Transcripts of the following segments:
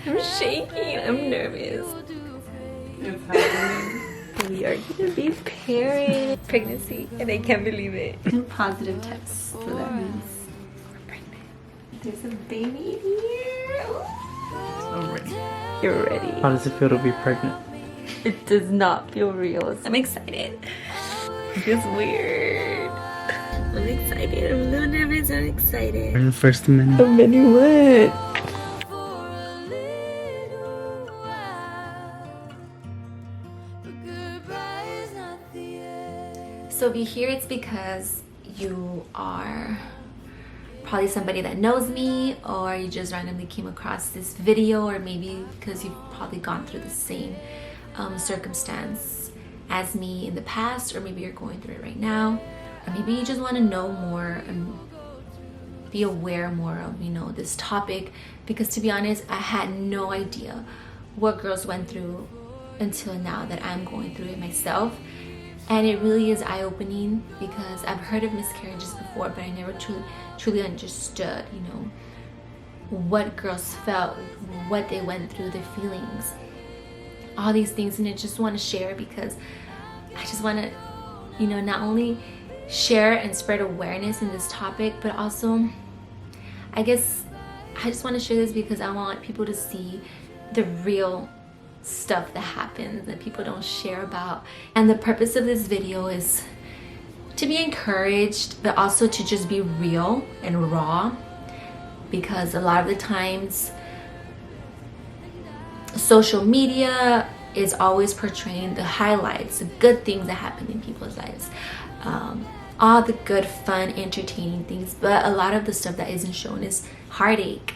I'm shaking. I'm nervous. It's happening. We are gonna be parents. Pregnancy, and I can't believe it. Positive test. So that means We're pregnant. there's a baby here. I'm ready. You're ready. How does it feel to be pregnant? It does not feel real. I'm excited. It feels weird. I'm excited. I'm a little nervous. I'm excited. We're in the first minute. How many what? So if you're here, it's because you are probably somebody that knows me, or you just randomly came across this video, or maybe because you've probably gone through the same circumstance as me in the past, or maybe you're going through it right now, or maybe you just want to know more and be aware more of, you know, this topic. Because to be honest, I had no idea what girls went through until now that I'm going through it myself. And it really is eye-opening, because I've heard of miscarriages before, but I never truly understood, you know, what girls felt, what they went through, their feelings, all these things. And I just want to share, because I just want to, you know, not only share and spread awareness in this topic, but also, I guess, I just want to share this because I want people to see the real stuff that happens that people don't share about. And the purpose of this video is to be encouraged, but also to just be real and raw, because a lot of the times social media is always portraying the highlights, the good things that happen in people's lives, all the good, fun, entertaining things. But a lot of the stuff that isn't shown is heartache,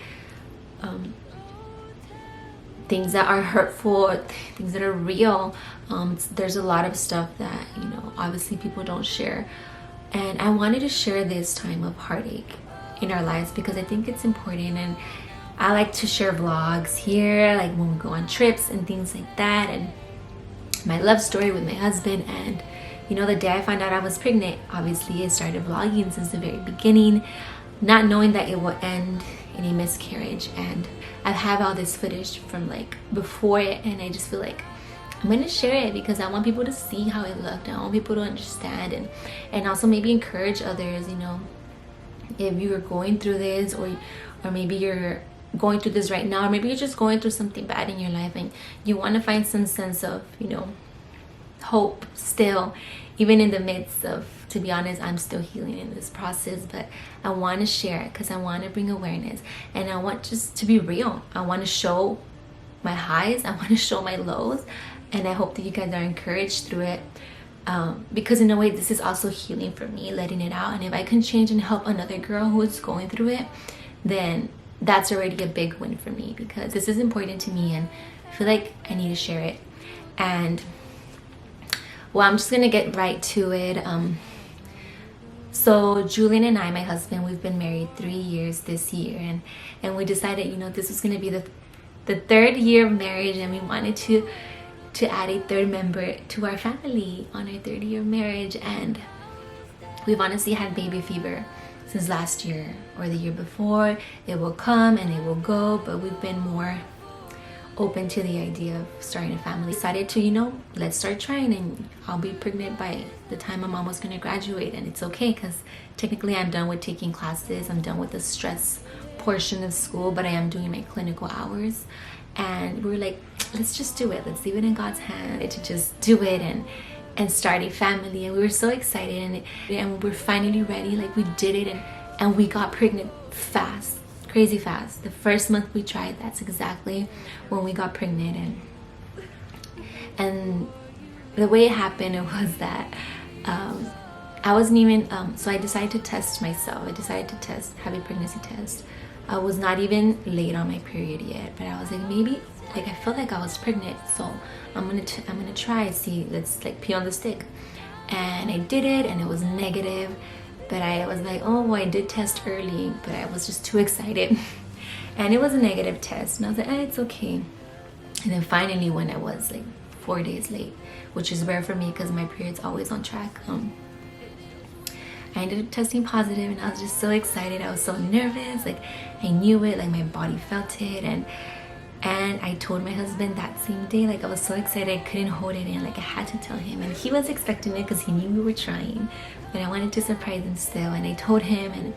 things that are hurtful, things that are real. There's a lot of stuff that, you know, obviously people don't share. And I wanted to share this time of heartache in our lives because I think it's important. And I like to share vlogs here, like when we go on trips and things like that, and my love story with my husband. And you know, the day I found out I was pregnant, obviously I started vlogging since the very beginning, not knowing that it will end in a miscarriage. And I have all this footage from like before it, and I just feel like I'm gonna share it because I want people to see how it looked. I want people to understand, and also maybe encourage others, you know, if you are going through this, or maybe you're going through this right now, or maybe you're just going through something bad in your life and you want to find some sense of, you know, hope still, even in the midst of, to be honest, I'm still healing in this process. But I want to share it because I want to bring awareness, and I want just to be real. I want to show my highs, I want to show my lows, and I hope that you guys are encouraged through it, because in a way this is also healing for me, letting it out. And if I can change and help another girl who is going through it, then that's already a big win for me, because this is important to me and I feel like I need to share it. And well, I'm just gonna get right to it. So Julian and I, my husband, we've been married 3 years this year, and we decided, you know, this was gonna be the third year of marriage, and we wanted to add a third member to our family on our third year of marriage. And we've honestly had baby fever since last year or the year before. It will come and it will go, but we've been more open to the idea of starting a family. Decided to, you know, let's start trying, and I'll be pregnant by the time my mom was going to graduate. And it's okay, because technically I'm done with taking classes, I'm done with the stress portion of school, but I am doing my clinical hours. And we were like, let's just do it, let's leave it in God's hand to just do it and start a family. And we were so excited, and we're finally ready. Like, we did it, and we got pregnant fast, crazy fast. The first month we tried, that's exactly when we got pregnant. And the way it happened, it was that I wasn't even so I decided to test myself. I decided to have a pregnancy test. I was not even late on my period yet, but I was like, maybe, like, I felt like I was pregnant, so I'm gonna try, see, let's like pee on the stick. And I did it, and it was negative. But I was like, oh, well, I did test early, but I was just too excited. And it was a negative test, and I was like, it's okay. And then finally, when I was like 4 days late, which is rare for me because my period's always on track, I ended up testing positive, and I was just so excited. I was so nervous, like I knew it, like my body felt it. And And I told my husband that same day, like I was so excited I couldn't hold it in, like I had to tell him. And he was expecting it because he knew we were trying, but I wanted to surprise him still. And I told him, and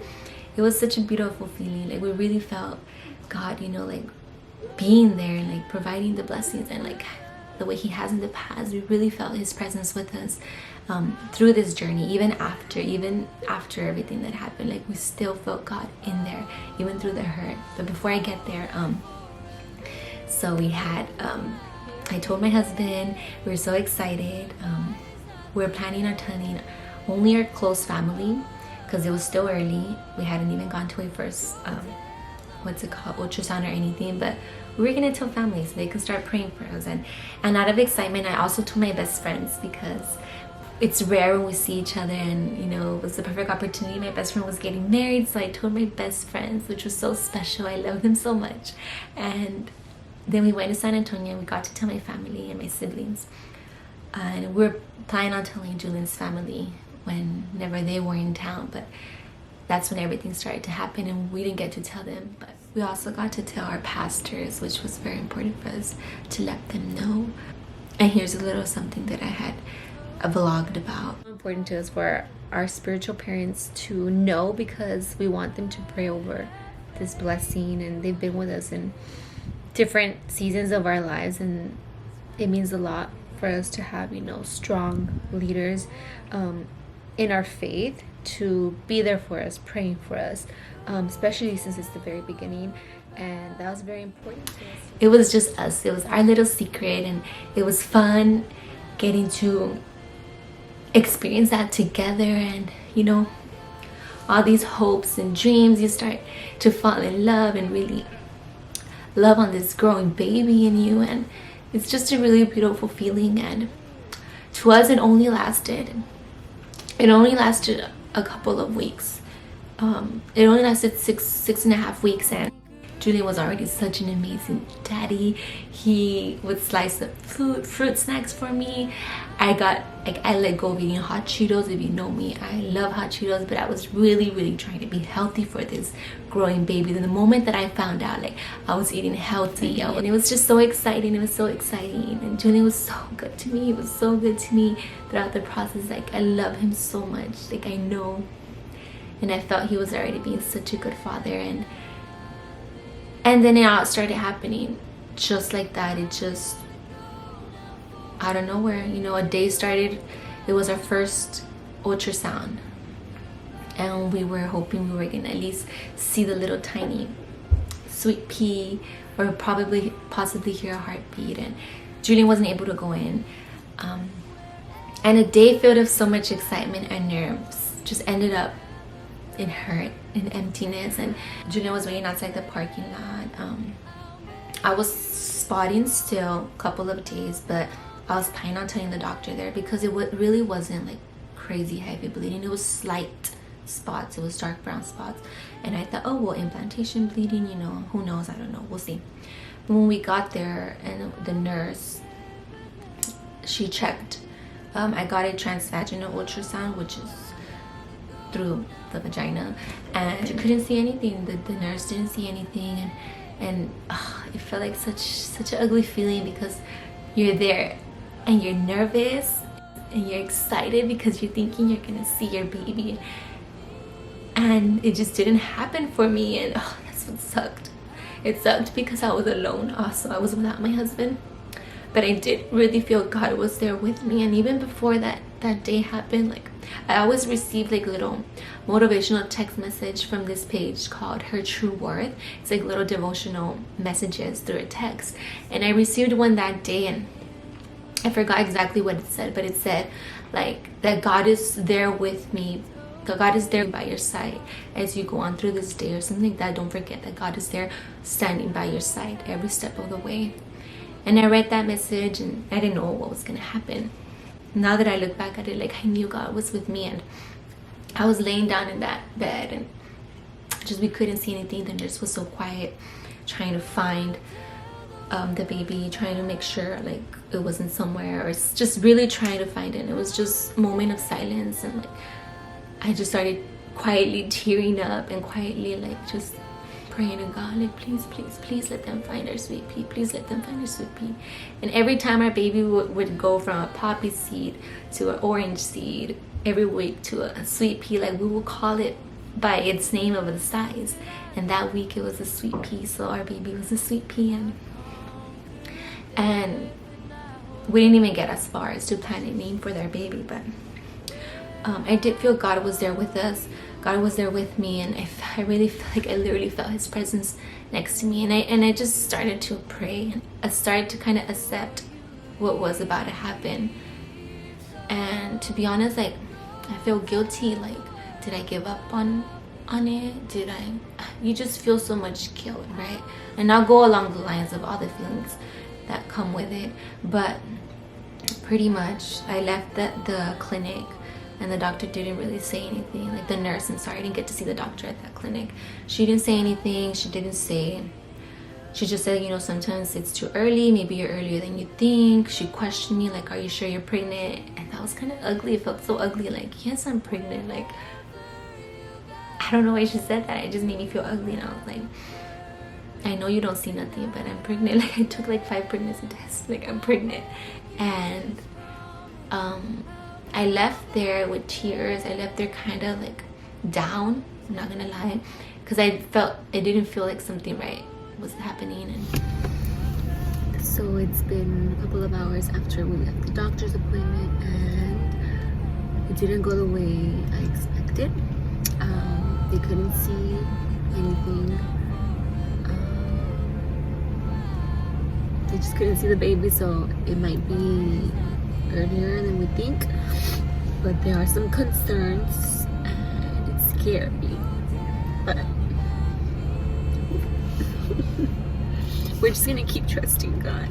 it was such a beautiful feeling. Like we really felt God, you know, like being there and like providing the blessings, and like the way he has in the past. We really felt his presence with us through this journey, even after everything that happened. Like we still felt God in there, even through the hurt. But before I get there, so we had I told my husband, we were so excited. We were planning on telling only our close family because it was still early. We hadn't even gone to a first ultrasound or anything, but we were gonna tell families so they could start praying for us. And out of excitement, I also told my best friends, because it's rare when we see each other, and you know, it was the perfect opportunity. My best friend was getting married, so I told my best friends, which was so special. I love them so much. And then we went to San Antonio and we got to tell my family and my siblings, and we were planning on telling Julian's family whenever they were in town, but that's when everything started to happen and we didn't get to tell them. But we also got to tell our pastors, which was very important for us to let them know. And here's a little something that I had vlogged about. It's important to us for our spiritual parents to know, because we want them to pray over this blessing, and they've been with us in different seasons of our lives, and it means a lot for us to have, you know, strong leaders in our faith to be there for us, praying for us, especially since it's the very beginning. And that was very important to us. It was just us. It was our little secret, and it was fun getting to experience that together. And you know, all these hopes and dreams, you start to fall in love and really love on this growing baby in you, and it's just a really beautiful feeling. And to us, it only lasted a couple of weeks. It only lasted six and a half weeks, and Julian was already such an amazing daddy. He would slice up fruit snacks for me. I let go of eating hot Cheetos. If you know me, I love hot Cheetos, but I was really trying to be healthy for this growing baby. And the moment that I found out, like, I was eating healthy, and it was just so exciting. It was so exciting, and Julian was so good to me. He was so good to me throughout the process. Like, I love him so much. Like, I know, and I felt he was already being such a good father. And then it all started happening just like that. It just, out of nowhere, you know, a day started. It was our first ultrasound, and we were hoping we were gonna at least see the little tiny sweet pea, or possibly hear a heartbeat. And Julian wasn't able to go in, and a day filled with so much excitement and nerves just ended up in hurt and emptiness. And Julian was waiting outside the parking lot. I was spotting still a couple of days, but I was planning on telling the doctor there, because it really wasn't like crazy heavy bleeding. It was slight spots. It was dark brown spots, and I thought, oh well, implantation bleeding, you know, who knows, I don't know, we'll see. But when we got there, and the nurse, she checked, I got a transvaginal ultrasound, which is through the vagina, and you couldn't see anything. The nurse didn't see anything, and it felt like such an ugly feeling, because you're there and you're nervous and you're excited because you're thinking you're gonna see your baby, and it just didn't happen for me. And that's what sucked. It sucked because I was alone. Also, I was without my husband, but I did really feel God was there with me. And even before that day happened, like, I always received like little motivational text message from this page called Her True Worth. It's like little devotional messages through a text, and I received one that day, and I forgot exactly what it said, but it said like that God is there with me. God is there by your side as you go on through this day, or something like that. Don't forget that God is there standing by your side every step of the way. And I read that message, and I didn't know what was gonna happen. Now that I look back at it, like, I knew God was with me, and I was laying down in that bed, and just we couldn't see anything. The nurse was so quiet, trying to find the baby, trying to make sure like it wasn't somewhere, or just really trying to find it. And it was just a moment of silence, and like I just started quietly tearing up and quietly like just praying to God, like, please, please, please let them find our Sweet Pea. Please let them find our Sweet Pea. And every time our baby would go from a poppy seed to an orange seed, every week to a Sweet Pea, like, we would call it by its name of the size. And that week it was a Sweet Pea, so our baby was a Sweet Pea. And we didn't even get as far as to plan a name for their baby, but I did feel God was there with us. God was there with me, and I really feel like I literally felt his presence next to me, and I just started to pray. I started to kind of accept what was about to happen. And to be honest, like, I feel guilty. Like, did I give up on it? You just feel so much guilt, right? And I'll go along the lines of all the feelings that come with it. But pretty much I left the clinic, and the doctor didn't really say anything. Like, the nurse, I'm sorry, I didn't get to see the doctor at that clinic. She didn't say anything. She just said, you know, sometimes it's too early. Maybe you're earlier than you think. She questioned me, like, are you sure you're pregnant? And that was kind of ugly. It felt so ugly. Like, yes, I'm pregnant. Like, I don't know why she said that. It just made me feel ugly. And I was like, I know you don't see nothing, but I'm pregnant. Like, I took like 5 pregnancy tests. Like, I'm pregnant. And I left there with tears. I left there kind of like down, I'm not gonna lie, because I didn't feel like something right was happening. And so it's been a couple of hours after we left the doctor's appointment, and it didn't go the way I expected. They couldn't see anything. They just couldn't see the baby, so it might be earlier than we think, but there are some concerns, and it scared me. But we're just gonna keep trusting God,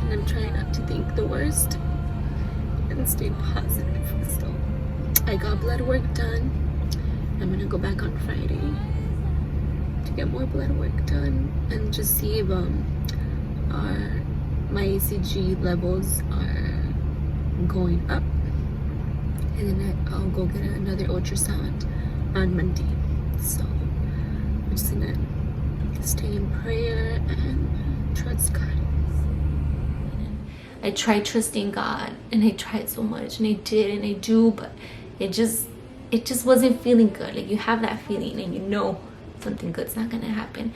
and I'm trying not to think the worst and stay positive. So I got blood work done. I'm gonna go back on Friday to get more blood work done and just see if my ECG levels are going up, and then I'll go get another ultrasound on Monday. So I'm just gonna stay in prayer and trust God. I tried trusting God, and I tried so much, and I did, and I do, but it just wasn't feeling good. Like, you have that feeling, and you know something good's not gonna happen,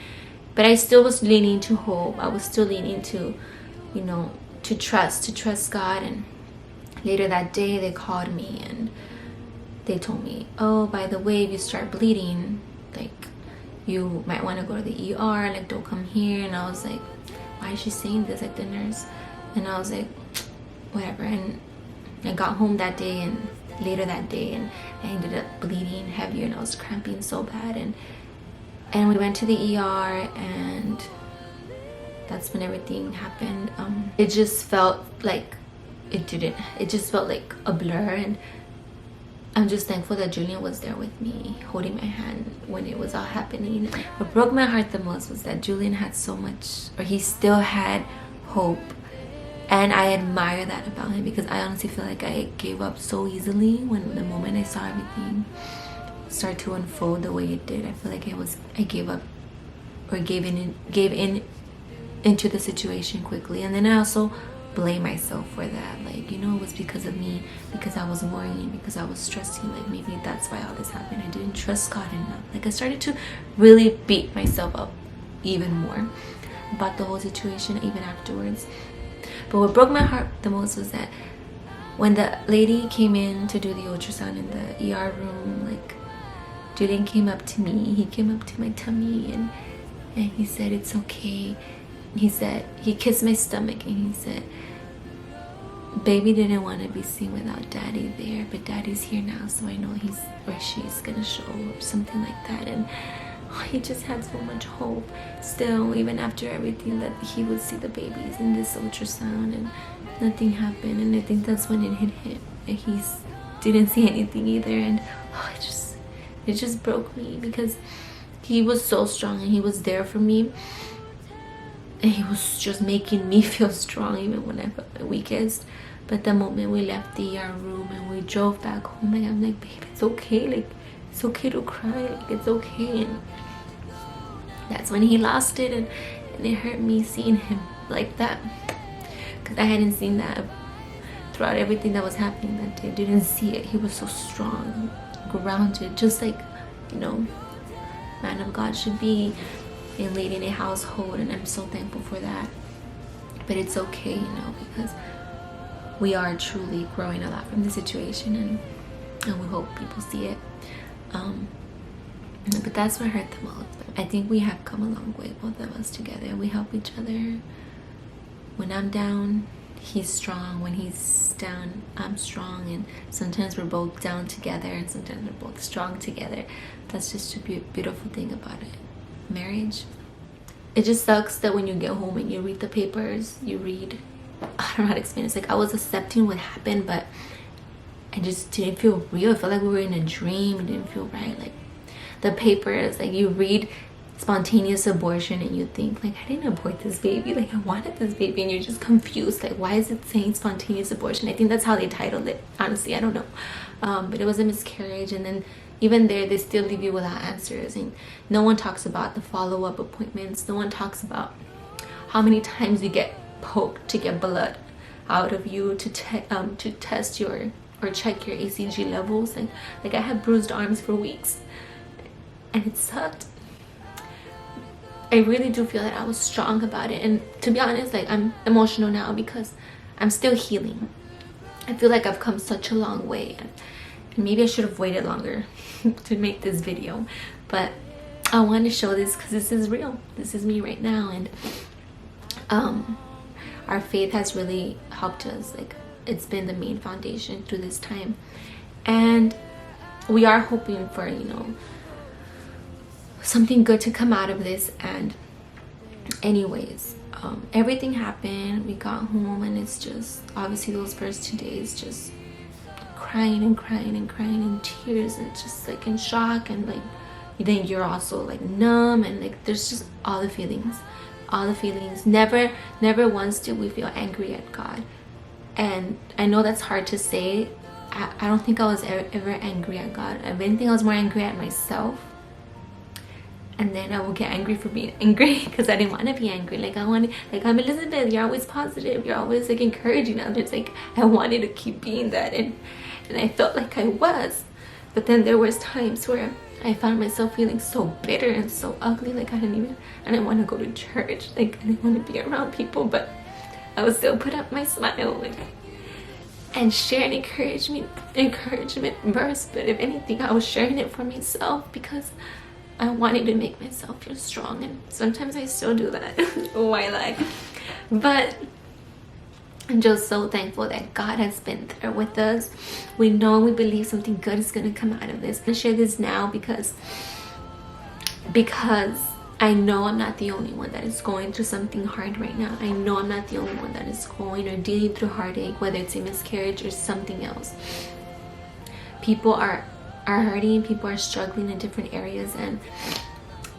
but I still was leaning to hope. I was still leaning to, you know, to trust God. And later that day they called me and they told me, oh, by the way, if you start bleeding, like, you might want to go to the ER, like, don't come here. And I was like, why is she saying this, like, the nurse? And I was like, whatever. And I got home that day, and later that day, and I ended up bleeding heavier, and I was cramping so bad, and we went to the ER, and that's when everything happened. It just felt like it just felt like a blur, and I'm just thankful that Julian was there with me, holding my hand when it was all happening. What broke my heart the most was that Julian had so much, or he still had hope, and I admire that about him, because I honestly feel like I gave up so easily when the moment I saw everything start to unfold the way it did. I feel like I gave up, or gave in into the situation quickly. And then I also blame myself for that. Like, you know, it was because of me, because I was worrying, because I was stressing. Like, maybe that's why all this happened. I didn't trust God enough. Like, I started to really beat myself up even more about the whole situation, even afterwards. But what broke my heart the most was that when the lady came in to do the ultrasound in the ER room, like, Julian came up to me. He came up to my tummy, and he said, it's okay. He said, he kissed my stomach, and he said, baby didn't want to be seen without daddy there, but daddy's here now, so I know he's, or she's gonna show, or something like that. And he just had so much hope still, even after everything, that he would see the babies in this ultrasound, and nothing happened. And I think that's when it hit him, and he didn't see anything either. And it just broke me, because he was so strong, and he was there for me, and he was just making me feel strong even when I felt my weakest. But the moment we left the ER room and we drove back home, like, I'm like, babe, it's okay. Like, it's okay to cry. Like, it's okay. And that's when he lost it, and it hurt me seeing him like that, because I hadn't seen that throughout everything that was happening that day. I didn't see it. He was so strong, grounded, just like, you know, man of God should be, and leading a household, and I'm so thankful for that. But it's okay, you know, because we are truly growing a lot from the situation, and we hope people see it. But that's what hurt the most. I think we have come a long way, both of us together. We help each other. When I'm down, he's strong. When he's down, I'm strong. And sometimes we're both down together, and sometimes we're both strong together. That's just a beautiful thing about it. Marriage. It just sucks that when you get home and you read the papers, I don't know how to explain it. It's like I was accepting what happened, but I just didn't feel real. I felt like we were in a dream. It didn't feel right. Like the papers, like you read spontaneous abortion and you think like, I didn't abort this baby, like I wanted this baby, and you're just confused, like why is it saying spontaneous abortion? I think that's how they titled it, honestly. I don't know. But it was a miscarriage, and then even there they still leave you without answers, and no one talks about the follow-up appointments. No one talks about how many times you get poked to get blood out of you to test your or check your ACG levels. And like I had bruised arms for weeks, and it sucked. I really do feel that I was strong about it, and to be honest, like I'm emotional now because I'm still healing. I feel like I've come such a long way, and maybe I should have waited longer to make this video, but I wanted to show this because this is real. This is me right now, and our faith has really helped us. Like it's been the main foundation through this time, and we are hoping for, you know, something good to come out of this. And anyways, everything happened. We got home, and it's just obviously those first 2 days just crying and crying and crying in tears, and just like in shock, and like then you're also like numb, and like there's just all the feelings. Never once did we feel angry at God, and I know that's hard to say. I don't think I was ever angry at God. If anything, I was more angry at myself. And then I will get angry for being angry because I didn't want to be angry. Like I wanted, like I'm Elizabeth, you're always positive, you're always like encouraging others. Like I wanted to keep being that, and I felt like I was. But then there was times where I found myself feeling so bitter and so ugly. Like I didn't want to go to church. Like I didn't want to be around people, but I would still put up my smile and share an encouragement verse. But if anything, I was sharing it for myself because I wanted to make myself feel strong, and sometimes I still do that. Why lie? But I'm just so thankful that God has been there with us. We know and we believe something good is going to come out of this. I'm going to share this now because I know I'm not the only one that is going through something hard right now. I know I'm not the only one that is going or dealing through heartache, whether it's a miscarriage or something else. People are hurting, people are struggling in different areas, and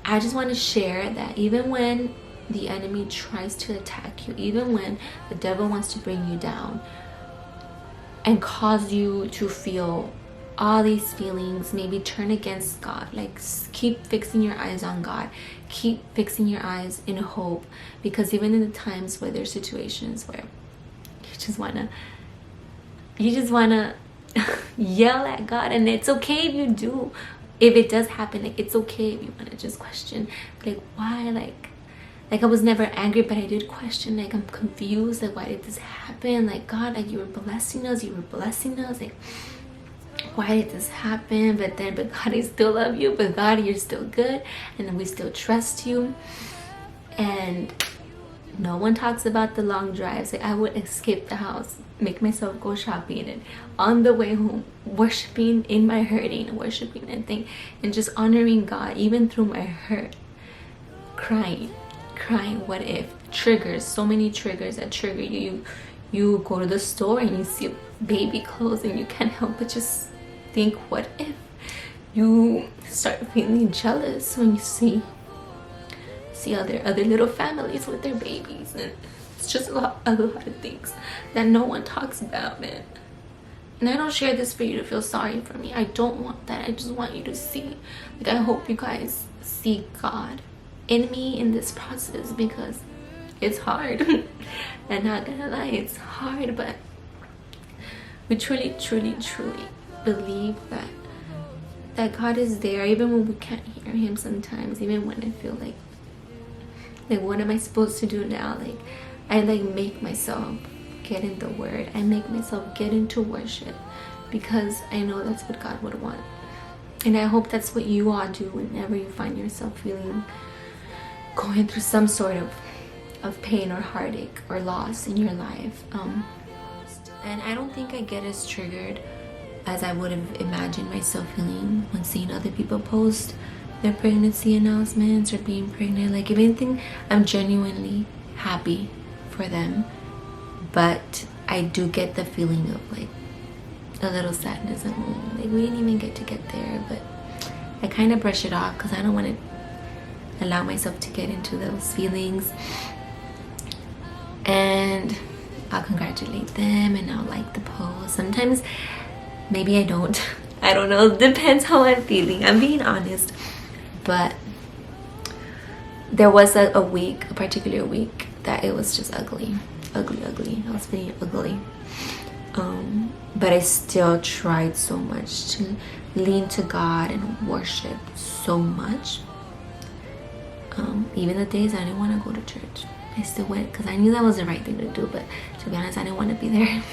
I just want to share that even when the enemy tries to attack you, even when the devil wants to bring you down and cause you to feel all these feelings, maybe turn against God, like keep fixing your eyes on God, keep fixing your eyes in hope, because even in the times where there's situations where you just wanna yell at God, and it's okay if you do. If it does happen, like it's okay if you want to just question, like why, like I was never angry, but I did question, like I'm confused, like why did this happen? Like God, like you were blessing us, like why did this happen? But God, I still love you. But God, you're still good, and then we still trust you. And no one talks about the long drives. Like I would escape the house, make myself go shopping, and on the way home worshiping in my hurting, worshiping and just honoring God even through my hurt, crying. What if triggers, so many triggers that trigger you go to the store and you see baby clothes and you can't help but just think, what if? You start feeling jealous when you see other little families with their babies, and it's just a lot of things that no one talks about, man. And I don't share this for you to feel sorry for me. I don't want that. I just want you to see. Like I hope you guys see God in me in this process, because it's hard. And not gonna lie, it's hard, but we truly believe that God is there even when we can't hear him sometimes, even when I feel like what am I supposed to do now? Like I make myself get in the word, I make myself get into worship, because I know that's what God would want. And I hope that's what you all do whenever you find yourself going through some sort of pain or heartache or loss in your life. And I don't think I get as triggered as I would have imagined myself feeling when seeing other people post their pregnancy announcements or being pregnant. Like, if anything, I'm genuinely happy for them, but I do get the feeling of like a little sadness at home. Like, we didn't even get there, but I kind of brush it off because I don't want to allow myself to get into those feelings. And I'll congratulate them and I'll like the post. Sometimes maybe I don't. I don't know. Depends how I'm feeling. I'm being honest. But there was a particular week that it was just ugly. I was feeling ugly. But I still tried so much to lean to God and worship so much. Even the days I didn't want to go to church, I still went because I knew that was the right thing to do. But to be honest, I didn't want to be there.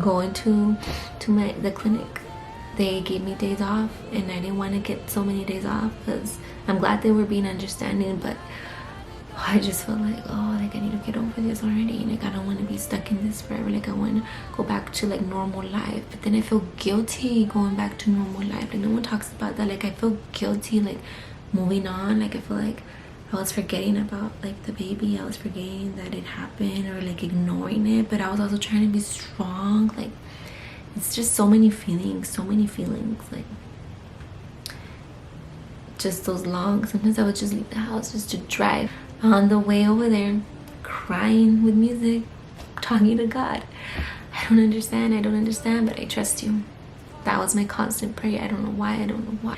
Going to the clinic, they gave me days off, and I didn't want to get so many days off because I'm glad they were being understanding, but I just felt like, oh, like I need to get over this already. Like, I don't want to be stuck in this forever. Like, I want to go back to like normal life. But then I feel guilty going back to normal life. Like, no one talks about that. Like, I feel guilty like moving on. Like, I feel like I was forgetting about like the baby. I was forgetting that it happened, or like ignoring it. But I was also trying to be strong. Like, it's just so many feelings. Like, just those long. Sometimes I would just leave the house just to drive. On the way over there, crying with music, talking to God. I don't understand, but I trust you. That was my constant prayer. I don't know why.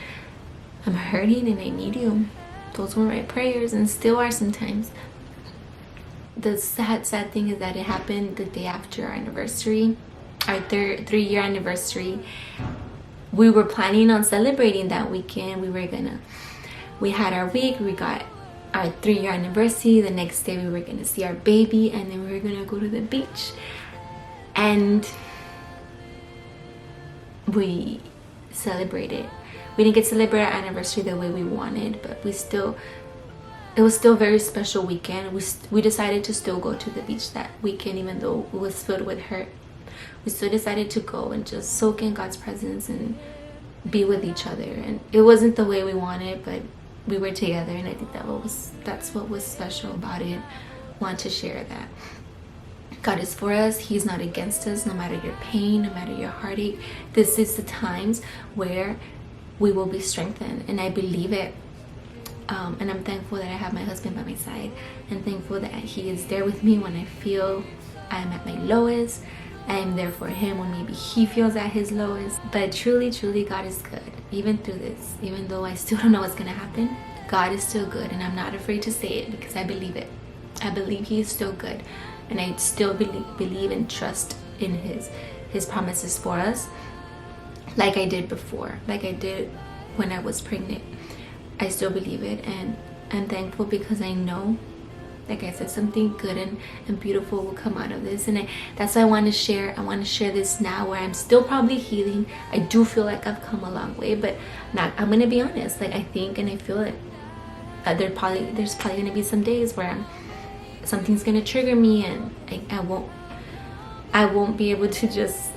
I'm hurting and I need you. Those were my prayers and still are sometimes. The sad thing is that it happened the day after our anniversary, our 3-year anniversary. We were planning on celebrating that weekend. We had our week, we got our 3-year anniversary. The next day we were gonna see our baby, and then we were gonna go to the beach. And we celebrated. We didn't get to celebrate our anniversary the way we wanted, but it was still a very special weekend. We decided to still go to the beach that weekend, even though it was filled with hurt. We still decided to go and just soak in God's presence and be with each other. And it wasn't the way we wanted, but we were together, and I think that's what was special about it. Want to share that God is for us. He's not against us. No matter your pain, no matter your heartache, this is the times where we will be strengthened, and I believe it. And I'm thankful that I have my husband by my side, and thankful that he is there with me when I feel I'm at my lowest. I am there for him when maybe he feels at his lowest. But truly, God is good. Even through this, even though I still don't know what's gonna happen, God is still good, and I'm not afraid to say it because I believe it. I believe he is still good, and I still believe and trust in his promises for us, like I did before, like I did when I was pregnant. I still believe it, and I'm thankful because I know, like I said, something good and beautiful will come out of this. And that's why I want to share this now, where I'm still probably healing. I do feel like I've come a long way, but I'm gonna be honest. Like, I think and I feel it. There's probably gonna be some days where something's gonna trigger me, and I won't be able to just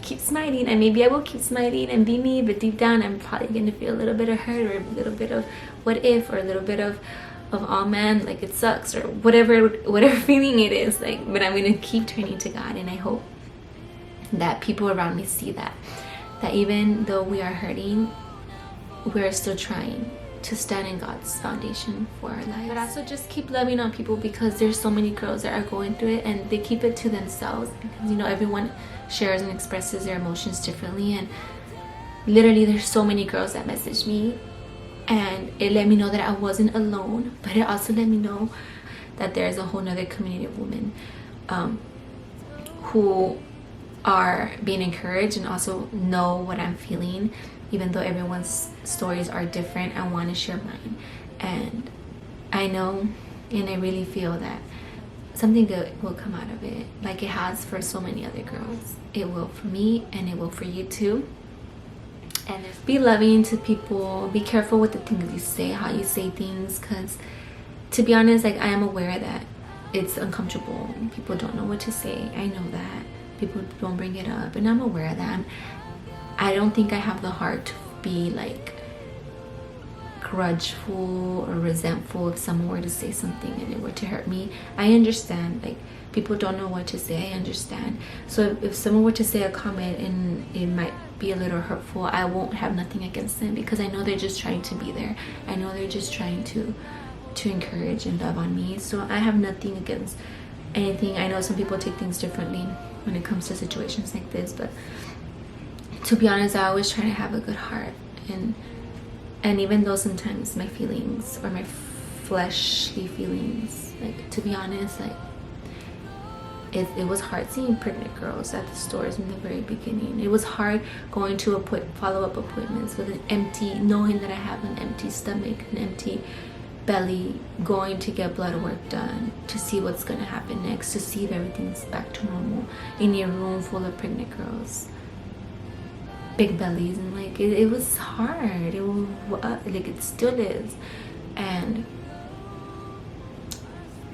keep smiling. And maybe I will keep smiling and be me, but deep down I'm probably gonna feel a little bit of hurt, or a little bit of what if, or a little bit of oh man, like it sucks, or whatever feeling it is. Like, but I'm gonna keep turning to God, and I hope that people around me see that even though we are hurting, we're still trying to stand in God's foundation for our lives. But also just keep loving on people, because there's so many girls that are going through it and they keep it to themselves, because everyone shares and expresses their emotions differently. And literally there's so many girls that message me and it let me know that I wasn't alone, but it also let me know that there's a whole nother community of women who are being encouraged and also know what I'm feeling. Even though everyone's stories are different, I want to share mine. And I know and I really feel that something good will come out of it, like it has for so many other girls. It will for me, and it will for you too. And be loving to people, be careful with the things you say, how you say things, because to be honest, like, I am aware that it's uncomfortable. People don't know what to say. I know that people don't bring it up, and I'm aware of that. I don't think I have the heart to be like grudgeful or resentful if someone were to say something and it were to hurt me. I understand, like, people don't know what to say. I understand. So if someone were to say a comment and it might be a little hurtful, I won't have nothing against them, because I know they're just trying to be there. I know they're just trying to encourage and love on me. So I have nothing against anything. I know some people take things differently when it comes to situations like this, but to be honest, I always try to have a good heart. And even though sometimes my feelings, or my fleshly feelings, like, to be honest, like, it was hard seeing pregnant girls at the stores in the very beginning. It was hard going to follow-up appointments with an empty, knowing that I have an empty stomach, an empty belly, going to get blood work done to see what's going to happen next, to see if everything's back to normal in a room full of pregnant girls, big bellies, and like it was hard. It was like, it still is, and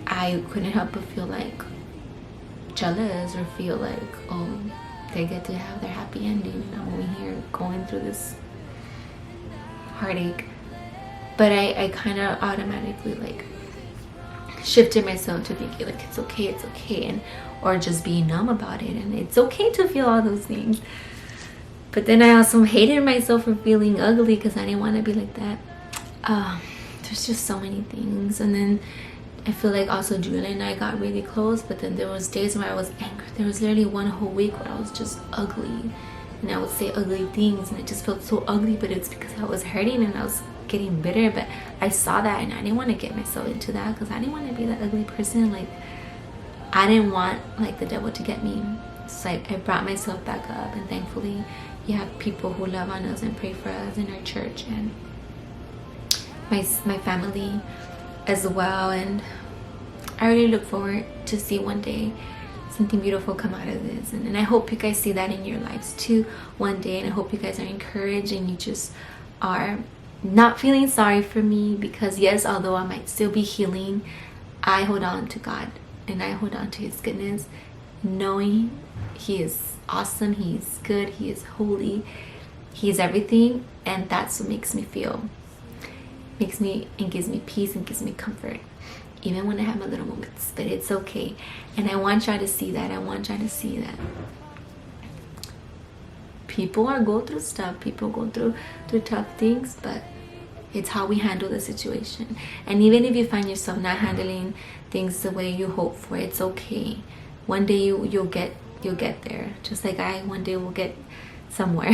I couldn't help but feel like jealous, or feel like, oh, they get to have their happy ending and I'm over here going through this heartache. But I kind of automatically like shifted myself to thinking like, it's okay, and or just being numb about it, and it's okay to feel all those things. But then I also hated myself for feeling ugly, because I didn't want to be like that. There's just so many things. And then I feel like also Julia and I got really close, but then there was days where I was angry. There was literally one whole week where I was just ugly, and I would say ugly things, and it just felt so ugly, but it's because I was hurting and I was getting bitter. But I saw that, and I didn't want to get myself into that, because I didn't want to be that ugly person. Like, I didn't want like the devil to get me. So I brought myself back up, and thankfully you have people who love on us and pray for us in our church, and my family as well. And I really look forward to see one day something beautiful come out of this, and I hope you guys see that in your lives too one day. And I hope you guys are encouraged, and you just are not feeling sorry for me, because yes, although I might still be healing, I hold on to God, and I hold on to his goodness, knowing he is awesome, he is good, he is holy, he is everything. And that's what makes me feel, and gives me peace and gives me comfort, even when I have my little moments. But it's okay, and I want y'all to see that. I want y'all to see that people go through stuff, people go through tough things, but it's how we handle the situation. And even if you find yourself not handling things the way you hope for, it's okay. One day you'll get there, just like I one day will get somewhere.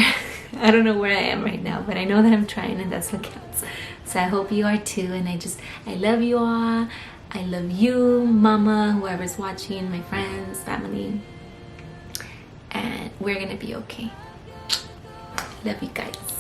I don't know where I am right now, but I know that I'm trying, and that's what counts. So I hope you are too. And I love you all. I love you, mama, whoever's watching, my friends, family, and we're gonna be okay. Love you guys.